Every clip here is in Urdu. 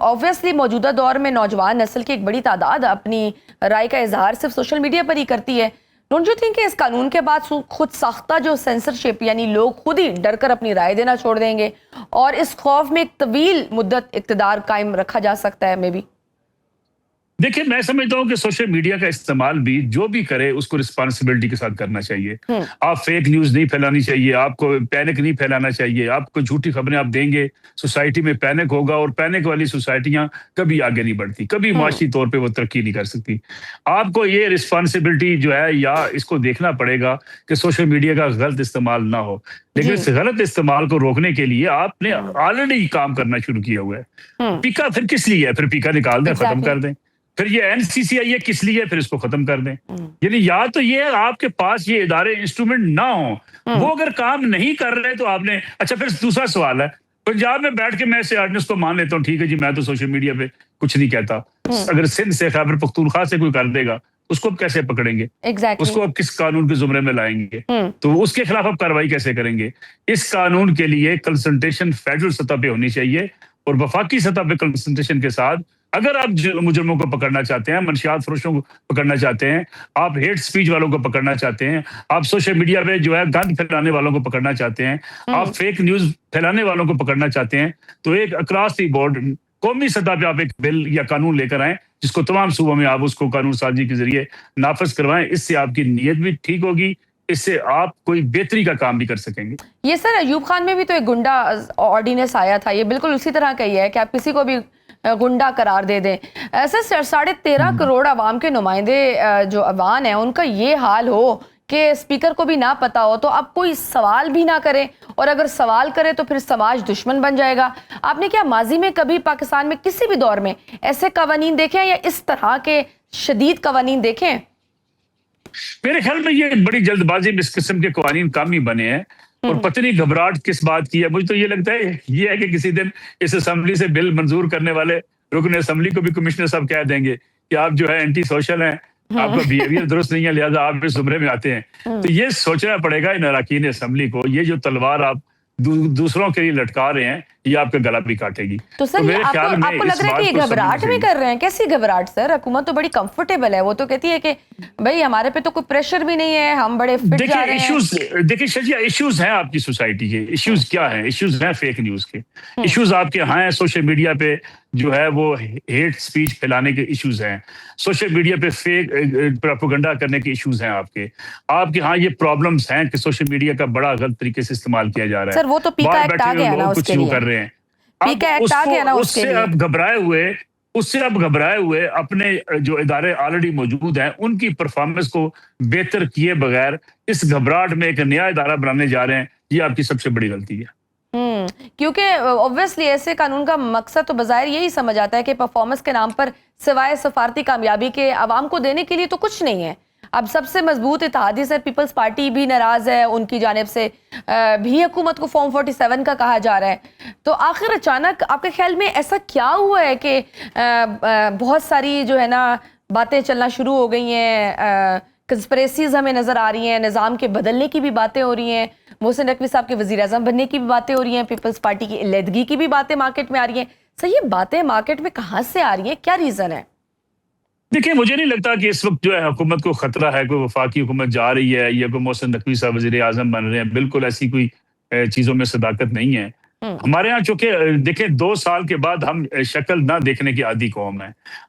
آبویسلی موجودہ دور میں نوجوان نسل کی ایک بڑی تعداد اپنی رائے کا اظہار صرف سوشل میڈیا پر ہی کرتی ہے. ڈونٹ یو تھنک کہ اس قانون کے بعد خود ساختہ جو سینسرشپ یعنی لوگ خود ہی ڈر کر اپنی رائے دینا چھوڑ دیں گے اور اس خوف میں ایک طویل مدت اقتدار قائم رکھا جا سکتا ہے؟ میں بھی دیکھیں، میں سمجھتا ہوں کہ سوشل میڈیا کا استعمال بھی جو بھی کرے اس کو رسپانسبلٹی کے ساتھ کرنا چاہیے. آپ فیک نیوز نہیں پھیلانی چاہیے، آپ کو پینک نہیں پھیلانا چاہیے. آپ کو جھوٹی خبریں آپ دیں گے، سوسائٹی میں پینک ہوگا، اور پینک والی سوسائٹیاں کبھی آگے نہیں بڑھتی، کبھی معاشی طور پہ وہ ترقی نہیں کر سکتی. آپ کو یہ رسپانسبلٹی جو ہے یا اس کو دیکھنا پڑے گا کہ سوشل میڈیا کا غلط استعمال نہ ہو. لیکن اس غلط استعمال کو روکنے کے لیے آپ نے آلریڈی کام کرنا شروع کیا ہوا ہے. پیکا پھر کس لیے ہے؟ پھر پیکا نکال دیں، ختم کر دیں. پھر یہ NCCI کس لیے؟ پھر اس کو ختم کر دیں. یعنی یا تو یہ آپ کے پاس یہ ادارے انسٹرومنٹ نہ ہوں، وہ اگر کام نہیں کر رہے تو آپ نے اچھا. پھر دوسرا سوال ہے، پنجاب میں بیٹھ کے میں سے آرڈننس کو مان لیتا ہوں، ٹھیک ہے جی، میں تو سوشل میڈیا پہ کچھ نہیں کہتا. اگر سندھ سے خیبر پختونخوا سے کوئی کر دے گا، اس کو اب کیسے پکڑیں گے؟ اس کو اب کس قانون کے زمرے میں لائیں گے؟ تو اس کے خلاف اب کارروائی کیسے کریں گے؟ اس قانون کے لیے کنسلٹیشن فیڈرل سطح پہ ہونی چاہیے، اور وفاقی سطح پہ کنسلٹیشن کے ساتھ اگر آپ مجرموں کو پکڑنا چاہتے ہیں، منشیات فروشوں کو پکڑنا چاہتے ہیں، آپ ہیٹ سپیچ والوں کو پکڑنا چاہتے ہیں، آپ سوشل میڈیا پہ جو ہے گند پھیلانے والوں کو پکڑنا چاہتے ہیں، آپ فیک نیوز پھیلانے والوں کو پکڑنا چاہتے ہیں، تو ایک اکراس دی بورڈ قومی سطح پہ آپ ایک بل یا قانون لے کر آئیں جس کو تمام صوبوں میں آپ اس کو قانون سازی کے ذریعے نافذ کروائیں. اس سے آپ کی نیت بھی ٹھیک ہوگی، اس سے آپ کوئی بہتری کا کام بھی کر سکیں گے. یہ سر ایوب خان میں بھی تو ایک گنڈا آرڈیننس آیا تھا، یہ بالکل اسی طرح کا ہی ہے کہ آپ کسی کو بھی گنڈا قرار دے دیں. ایسے 13.5 کروڑ عوام کے نمائندے جو عوام ہیں ان کا یہ حال ہو کہ اسپیکر کو بھی نہ پتا ہو تو اب کوئی سوال بھی نہ کرے، اور اگر سوال کرے تو پھر سماج دشمن بن جائے گا. آپ نے کیا ماضی میں کبھی پاکستان میں کسی بھی دور میں ایسے قوانین دیکھے یا اس طرح کے شدید قوانین دیکھیں؟ میرے خیال میں یہ بڑی جلد بازی میں اس قسم کے قوانین کام ہی بنے ہیں، اور پتہ نہیں گھبراہٹ کس بات کی ہے. مجھے تو یہ لگتا ہے یہ ہے کہ کسی دن اس اسمبلی سے بل منظور کرنے والے رکن اسمبلی کو بھی کمشنر صاحب کہہ دیں گے کہ آپ جو ہے اینٹی سوشل ہیں، آپ کا بیہیویئر درست نہیں ہے، لہٰذا آپ اس زمرے میں آتے ہیں. تو یہ سوچنا پڑے گا ان اراکین اسمبلی کو، یہ جو تلوار آپ دوسروں کے لیے لٹکا رہے ہیں یہ آپ کا گلا بھی کاٹے گی. تو سر آپ کو لگ رہا ہے کہ یہ گھبراہٹ میں کر رہے ہیں؟ کیسی گھبراہٹ سر؟ حکومت تو بڑی کمفرٹیبل ہے، وہ تو کہتی ہے کہ بھائی ہمارے پہ تو کوئی پریشر بھی نہیں ہے، ہم بڑے فٹ جا رہے ہیں. دیکھیں شجیہ، ایشوز ہیں آپ کی سوسائٹی کے. ایشوز کیا ہیں؟ ایشوز ہیں فیک نیوز کے. ایشوز آپ کے ہیں سوشل میڈیا پہ جو ہے وہ ہیٹ سپیچ پھیلانے کے ایشوز ہیں، سوشل میڈیا پہ فیک پروپیگنڈا کرنے کے ایشوز ہیں. آپ کے ہاں یہ پرابلمز ہیں کہ سوشل میڈیا کا بڑا غلط طریقے سے استعمال کیا جا رہا ہے. سر وہ تو پیکا ایکٹ آ گیا نا اس کے لیے، کر رہے ہیں پیکا ایکٹ آ گیا نا اس کے لیے. اس سے اب گھبرائے ہوئے اپنے جو ادارے آلریڈی موجود ہیں ان کی پرفارمنس کو بہتر کیے بغیر اس گھبراہٹ میں ایک نیا ادارہ بنانے جا رہے ہیں. یہ آپ کی سب سے بڑی غلطی ہے. کیونکہ اوبویسلی ایسے قانون کا مقصد تو بظاہر یہی سمجھ آتا ہے کہ پرفارمنس کے نام پر سوائے سفارتی کامیابی کے عوام کو دینے کے لیے تو کچھ نہیں ہے. اب سب سے مضبوط اتحادی سے پیپلز پارٹی بھی ناراض ہے، ان کی جانب سے بھی حکومت کو فارم 47 کا کہا جا رہا ہے. تو آخر اچانک آپ کے خیال میں ایسا کیا ہوا ہے کہ بہت ساری جو ہے نا باتیں چلنا شروع ہو گئی ہیں، کنسپریسیز ہمیں نظر آ رہی ہیں، نظام کے بدلنے کی بھی باتیں ہو رہی ہیں، محسن نقوی صاحب کے وزیر اعظم بننے کی بھی باتیں ہو رہی ہیں، پیپلز پارٹی کی علیحدگی کی بھی باتیں مارکیٹ میں آ رہی ہیں. سر یہ باتیں مارکیٹ میں کہاں سے آ رہی ہیں؟ کیا ریزن ہے؟ دیکھیں مجھے نہیں لگتا کہ اس وقت جو ہے حکومت کو خطرہ ہے، کوئی وفاقی حکومت جا رہی ہے یا کوئی محسن نقوی صاحب وزیر اعظم بن رہے ہیں. بالکل ایسی کوئی چیزوں میں صداقت نہیں ہے. ہمارے ہاں چونکہ دیکھیں 2 سال کے بعد ہم شکل نہ دیکھنے کی عادی قوم ہے.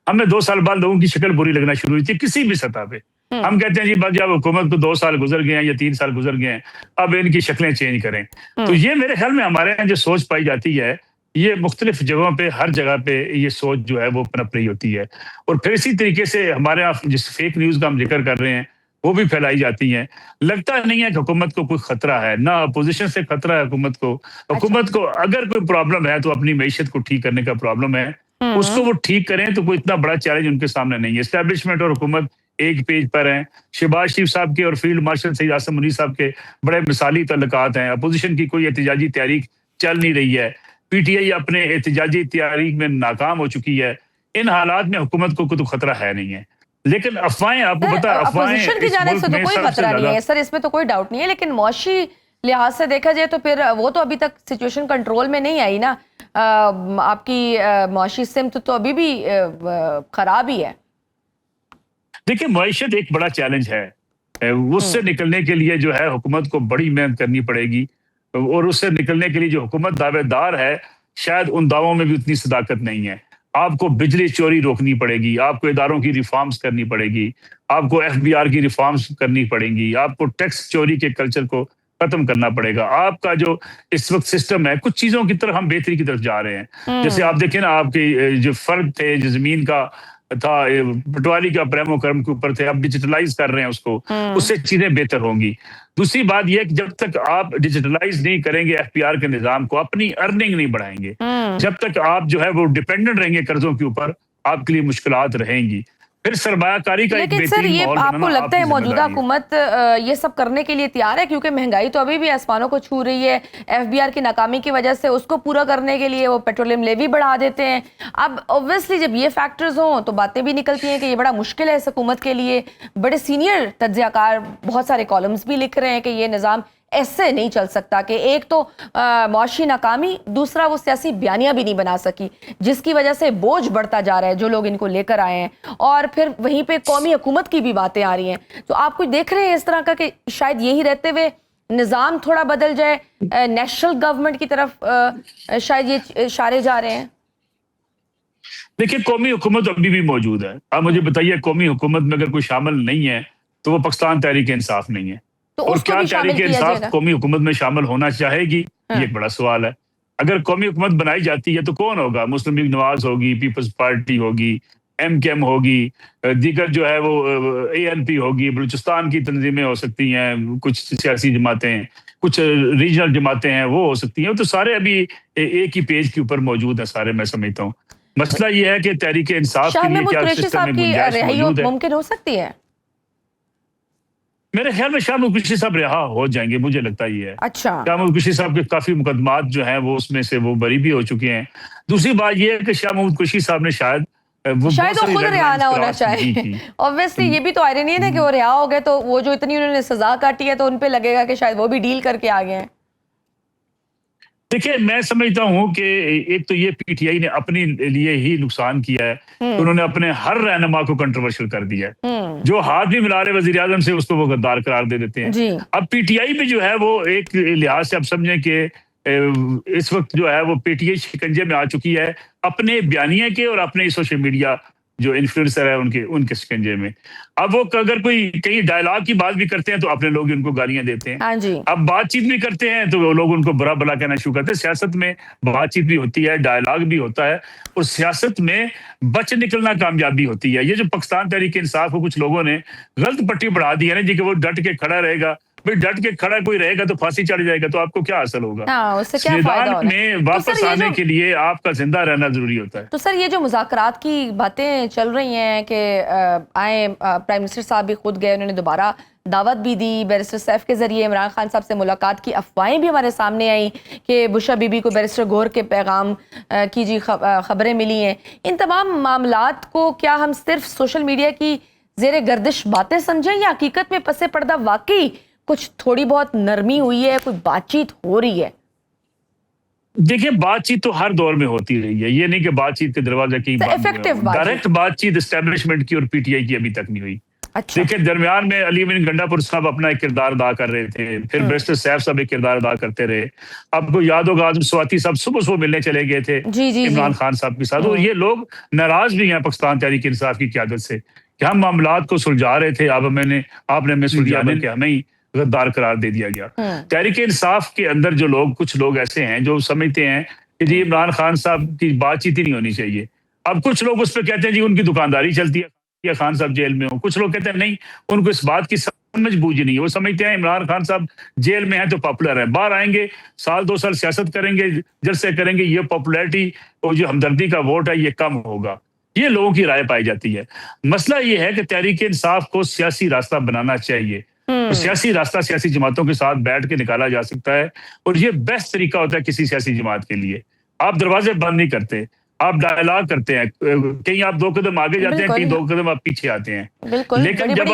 ہمیں 2 سال بعد لوگوں کی شکل بری لگنا شروع ہوئی تھی کسی بھی سطح پہ. ہم کہتے ہیں جی بس جب حکومت کو 2 سال گزر گئے ہیں یا 3 سال گزر گئے ہیں اب ان کی شکلیں چینج کریں. تو یہ میرے خیال میں ہمارے یہاں جو سوچ پائی جاتی ہے یہ مختلف جگہوں پہ ہر جگہ پہ یہ سوچ جو ہے وہ پنپ رہی ہوتی ہے. اور پھر اسی طریقے سے ہمارے یہاں جس فیک نیوز کا ہم ذکر کر رہے ہیں وہ بھی پھیلائی جاتی ہیں. لگتا نہیں ہے کہ حکومت کو کوئی خطرہ ہے، نہ اپوزیشن سے خطرہ ہے حکومت کو. حکومت کو اگر کوئی پرابلم ہے تو اپنی معیشت کو ٹھیک کرنے کا پرابلم ہے، اس کو وہ ٹھیک کریں تو کوئی اتنا بڑا چیلنج ان کے سامنے نہیں ہے. اسٹیبلشمنٹ اور حکومت ایک پیج پر ہیں. شہباز شریف صاحب کے اور فیلڈ مارشل سید عاصم منیر صاحب کے بڑے مثالی تعلقات ہیں. اپوزیشن کی کوئی احتجاجی تحریک چل نہیں رہی ہے. PTI اپنے احتجاجی تحریک میں ناکام ہو چکی ہے. ان حالات میں حکومت کو کوئی خطرہ ہے نہیں ہے. لیکن افواہیں آپ کو پتہ اپوزیشن کی جانب سے تو کوئی خطرہ نہیں ہے سر، اس میں تو کوئی ڈاؤٹ نہیں ہے. لیکن معاشی لحاظ سے دیکھا جائے تو پھر وہ تو ابھی تک سچویشن کنٹرول میں نہیں آئی نا. آپ کی معاشی سمت تو ابھی بھی خراب ہی ہے. دیکھیں معیشت ایک بڑا چیلنج ہے. اس سے نکلنے کے لیے جو ہے حکومت کو بڑی محنت کرنی پڑے گی, اور اس سے نکلنے کے لیے جو حکومت دعوے دار ہے شاید ان دعووں میں بھی اتنی صداقت نہیں ہے. آپ کو بجلی چوری روکنی پڑے گی, آپ کو اداروں کی ریفارمز کرنی پڑے گی, آپ کو FBR کی ریفارمز کرنی پڑیں گی, آپ کو ٹیکس چوری کے کلچر کو ختم کرنا پڑے گا. آپ کا جو اس وقت سسٹم ہے کچھ چیزوں کی طرف ہم بہتری کی طرف جا رہے ہیں. جیسے آپ دیکھیں نا, آپ کے جو فرد تھے جو زمین کا تھا پٹواری کا پریمو کرم کے اوپر تھے, اب ڈیجیٹلائز کر رہے ہیں اس کو, اس سے چیزیں بہتر ہوں گی. دوسری بات یہ کہ جب تک آپ ڈیجیٹلائز نہیں کریں گے FBR کے نظام کو, اپنی ارننگ نہیں بڑھائیں گے, جب تک آپ جو ہے وہ ڈیپینڈنٹ رہیں گے قرضوں کے اوپر, آپ کے لیے مشکلات رہیں گی. پھر سرمایہ کاری کا ایک لیکن سر بہترین یہ ماحول آپ کو بنانا لگتا ہے کی ذمہ موجودہ داری ہے. حکومت یہ سب کرنے کے لیے تیار ہے؟ کیونکہ مہنگائی تو ابھی بھی آسمانوں کو چھو رہی ہے. FBR کی ناکامی کی وجہ سے اس کو پورا کرنے کے لیے وہ پیٹرولیم لیوی بڑھا دیتے ہیں. اب اوبویسلی جب یہ فیکٹرز ہوں تو باتیں بھی نکلتی ہیں کہ یہ بڑا مشکل ہے اس حکومت کے لیے. بڑے سینئر تجزیہ کار بہت سارے کالمز بھی لکھ رہے ہیں کہ یہ نظام ایسے نہیں چل سکتا, کہ ایک تو معاشی ناکامی, دوسرا وہ سیاسی بیانیاں بھی نہیں بنا سکی جس کی وجہ سے بوجھ بڑھتا جا رہا ہے جو لوگ ان کو لے کر آئے ہیں, اور پھر وہیں پہ قومی حکومت کی بھی باتیں آ رہی ہیں. تو آپ کچھ دیکھ رہے ہیں اس طرح کا کہ شاید یہی رہتے ہوئے نظام تھوڑا بدل جائے, نیشنل گورنمنٹ کی طرف شاید یہ اشارے جا رہے ہیں؟ دیکھیں قومی حکومت ابھی بھی موجود ہے. آپ مجھے بتائیے قومی حکومت میں اگر کوئی شامل نہیں ہے تو وہ پاکستان تحریک انصاف نہیں ہے. تو اور اس کو کیا بھی شامل تحریک کیا جائے انصاف گا؟ قومی حکومت میں شامل ہونا چاہے گی, یہ ایک بڑا سوال ہے. اگر قومی حکومت بنائی جاتی ہے تو کون ہوگا؟ مسلم لیگ نواز ہوگی, پیپلز پارٹی ہوگی, MKM ہوگی, دیگر جو ہے وہ ANP ہوگی, بلوچستان کی تنظیمیں ہو سکتی ہیں, کچھ سیاسی جماعتیں, کچھ ریجنل جماعتیں ہیں وہ ہو سکتی ہیں. تو سارے ابھی ایک ہی پیج کے اوپر موجود ہیں سارے, میں سمجھتا ہوں. مسئلہ یہ ہے کہ تحریک انصاف شاہ کے لیے محمود کیا قریشی سسٹم میں صاحب کی گنجائش رہائی موجود ہے. ممکن ہو سکتی ہے؟ میرے خیال میں شاہ محمود قریشی صاحب رہا ہو جائیں گے, مجھے لگتا یہ ہے. اچھا, شاہ محمود قریشی صاحب کے کافی مقدمات جو ہیں وہ اس میں سے وہ بری بھی ہو چکے ہیں. دوسری بات یہ ہے کہ شاہ محمود قریشی صاحب نے شاید وہ خود رہا نہ ہونا چاہیے. اوبویسلی یہ بھی تو آئرنی ہے نا کہ وہ رہا ہو گئے تو وہ جو اتنی انہوں نے سزا کاٹی ہے تو ان پہ لگے گا کہ شاید وہ بھی ڈیل کر کے آگے ہیں. دیکھیں میں سمجھتا ہوں کہ ایک تو یہ PTI نے اپنے لیے ہی نقصان کیا ہے کہ انہوں نے اپنے ہر رہنما کو کنٹروورشل کر دیا ہے. جو ہاتھ بھی ملا رہے وزیر اعظم سے اس کو وہ غدار قرار دے دیتے ہیں. اب PTI بھی جو ہے وہ ایک لحاظ سے اب سمجھیں کہ اس وقت جو ہے وہ PTI شکنجے میں آ چکی ہے اپنے بیانیے کے اور اپنے سوشل میڈیا جو انفلوئنسر ہے ان کے شکنجے میں. اب وہ اگر کوئی کہیں ڈائلاگ کی بات بھی کرتے ہیں تو اپنے لوگ ان کو گالیاں دیتے ہیں. اب بات چیت بھی کرتے ہیں تو لوگ ان کو برا بلا کہنا شروع کرتے ہیں. سیاست میں بات چیت بھی ہوتی ہے, ڈائلاگ بھی ہوتا ہے, اور سیاست میں بچ نکلنا کامیابی ہوتی ہے. یہ جو پاکستان تحریک انصاف کو کچھ لوگوں نے غلط پٹی بڑھا دی ہے نا جی کہ وہ ڈٹ کے کھڑا رہے گا, بھائی ڈٹ کے کھڑا کوئی رہے گا تو پھانسی چڑھ جائے گا, تو آپ کو کیا حاصل ہوگا؟ میدان میں واپس آنے کے لیے آپ کا زندہ رہنا ضروری ہوتا ہے. تو سر یہ جو مذاکرات کی باتیں چل رہی ہیں کہ آئیں, پرائم منسٹر صاحب بھی خود گئے, انہوں نے دوبارہ دعوت بھی دی, بیرسٹر سیف کے ذریعے عمران خان صاحب سے ملاقات کی افواہیں بھی ہمارے سامنے آئیں کہ بشرا بی بی کو بیرسٹر گور کے پیغام کی جی خبریں ملی ہیں. ان تمام معاملات کو کیا ہم صرف سوشل میڈیا کی زیر گردش باتیں سمجھیں, یا حقیقت میں پس پردہ واقعی کچھ تھوڑی بہت نرمی ہوئی ہے, کوئی بات چیت ہو رہی ہے؟ دیکھیے بات چیت تو ہر دور میں ہوتی رہی ہے, یہ نہیں کہ بات چیت کے دروازے کی ڈائریکٹ بات چیت اسٹیبلشمنٹ کی اور PTI کی ابھی تک نہیں ہوئی. دیکھیں درمیان میں علی امین گنڈا پور صاحب اپنا ایک کردار ادا کر رہے تھے, پھر بیرسٹر سیف صاحب ایک کردار ادا کرتے رہے. آپ کو یاد ہوگا آزم سواتی صاحب صبح ملنے چلے گئے تھے عمران خان صاحب کے ساتھ, اور یہ لوگ ناراض بھی ہیں پاکستان تحریک انصاف کی قیادت سے کہ ہم معاملات کو سلجھا رہے تھے, آپ نے ہمیں سلجھا دیں کہ ہمیں غدار قرار دے دیا گیا. تحریک انصاف کے اندر جو لوگ کچھ لوگ ایسے ہیں جو سمجھتے ہیں کہ جی عمران خان صاحب کی بات چیت ہی نہیں ہونی چاہیے. اب کچھ لوگ اس پہ کہتے ہیں جی ان کی دکانداری چلتی ہے یا خان صاحب جیل میں ہوں, کچھ لوگ کہتے ہیں نہیں ان کو اس بات کی سمجھ بوجھ نہیں ہے, وہ سمجھتے ہیں عمران خان صاحب جیل میں ہیں تو پاپولر ہیں, باہر آئیں گے 1-2 سال سیاست کریں گے, جلسے کریں گے, یہ پاپولیرٹی اور جو ہمدردی کا ووٹ ہے یہ کم ہوگا. یہ لوگوں کی رائے پائی جاتی ہے. مسئلہ یہ ہے کہ تحریک انصاف کو سیاسی راستہ بنانا چاہیے. سیاسی راستہ سیاسی جماعتوں کے ساتھ بیٹھ کے نکالا جا سکتا ہے, اور یہ بیسٹ طریقہ ہوتا ہے کسی سیاسی جماعت کے لیے. آپ دروازے بند نہیں کرتے, آپ ڈائلاگ کرتے ہیں, کہیں آپ 2 قدم آگے جاتے ہیں, کہیں 2 قدم آپ پیچھے آتے ہیں. لیکن جب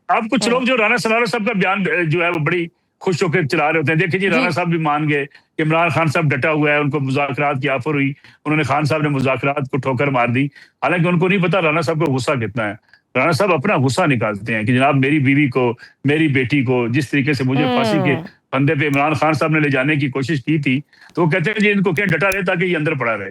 آپ کچھ لوگ جو رانا سنارو صاحب کا بیان جو ہے وہ بڑی خوش ہو کے چلا رہے ہوتے ہیں, دیکھیں جی رانا صاحب بھی مان گئے, کہ عمران خان صاحب ڈٹا ہوا ہے, ان کو مذاکرات کی آفر ہوئی, انہوں نے خان صاحب نے مذاکرات کو ٹھوکر مار دی, حالانکہ ان کو نہیں پتا رانا صاحب کو غصہ کتنا ہے. رانا صاحب اپنا غصہ نکالتے ہیں کہ جناب میری بیوی کو, میری بیٹی کو جس طریقے سے مجھے پھانسی کے پھندے پہ عمران خان صاحب نے لے جانے کی کوشش کی تھی, تو وہ کہتے ہیں جی ان کو کیا ڈٹا رہے تاکہ یہ اندر پڑا رہے.